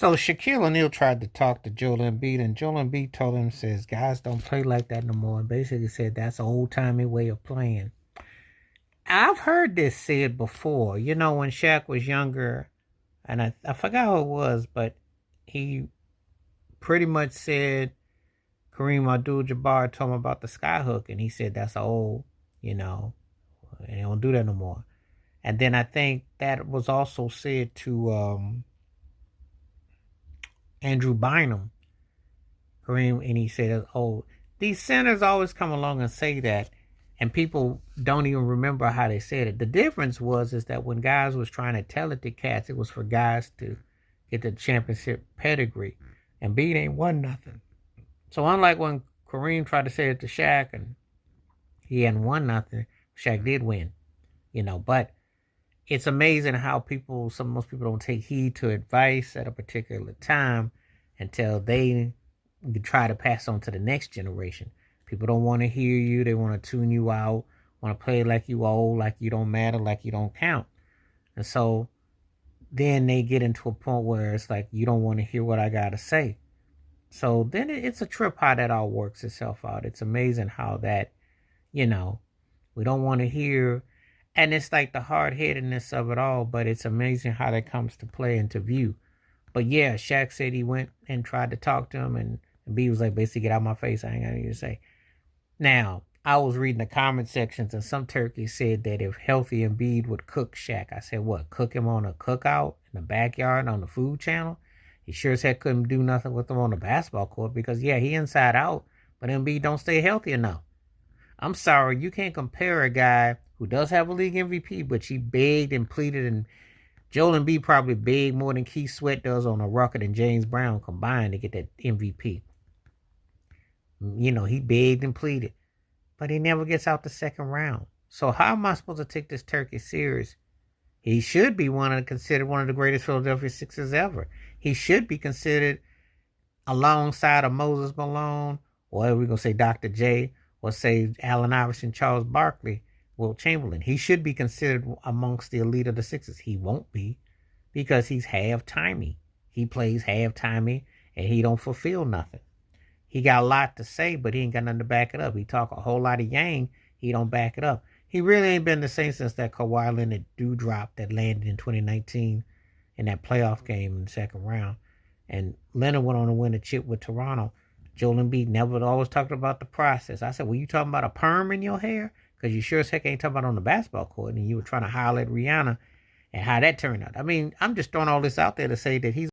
So Shaquille O'Neal tried to talk to Joel Embiid, and Joel Embiid told him, says, guys don't play like that no more. And basically said that's an old-timey way of playing. I've heard this said before. You know, when Shaq was younger, and I forgot who it was, but he pretty much said Kareem Abdul-Jabbar told him about the skyhook, and he said that's old, you know, and they don't do that no more. And then I think that was also said to Andrew Bynum, Kareem, and he said, "Oh, these centers always come along and say that, and people don't even remember how they said it." The difference is that when guys was trying to tell it to cats, it was for guys to get the championship pedigree, and Embiid ain't won nothing. So unlike when Kareem tried to say it to Shaq and he hadn't won nothing, Shaq did win, you know. But it's amazing how most people don't take heed to advice at a particular time until they try to pass on to the next generation. People don't want to hear you. They want to tune you out, want to play like you old, like you don't matter, like you don't count. And so then they get into a point where it's like, you don't want to hear what I got to say. So then it's a trip how that all works itself out. It's amazing how that, you know, we don't want to hear. And it's like the hard-headedness of it all, but it's amazing how that comes to play into view. But yeah, Shaq said he went and tried to talk to him, and B was like, basically, get out of my face. I ain't got anything to say. Now, I was reading the comment sections, and some turkeys said that if Healthy Embiid would cook Shaq, I said, what, cook him on a cookout in the backyard on the food channel? He sure as heck couldn't do nothing with him on the basketball court because, yeah, he inside out, but Embiid don't stay healthy enough. I'm sorry, you can't compare a guy who does have a league MVP, but she begged and pleaded, and Joel Embiid probably begged more than Keith Sweat does on a record and James Brown combined to get that MVP. You know, he begged and pleaded, but he never gets out the second round. So how am I supposed to take this turkey serious? He should be considered one of the greatest Philadelphia Sixers ever. He should be considered alongside of Moses Malone, or we're going to say Dr. J, or say Allen Iverson, Charles Barkley, Wilt Chamberlain. He should be considered amongst the elite of the Sixers. He won't be because he's half-timey. He plays half-timey and he don't fulfill nothing. He got a lot to say, but he ain't got nothing to back it up. He talk a whole lot of yang. He don't back it up. He really ain't been the same since that Kawhi Leonard dewdrop that landed in 2019 in that playoff game in the second round. And Leonard went on to win a chip with Toronto. Joel Embiid never always talked about the process. I said, well, you talking about a perm in your hair? Because you sure as heck ain't talking about on the basketball court. And you were trying to holler at Rihanna and how that turned out. I mean, I'm just throwing all this out there to say that he's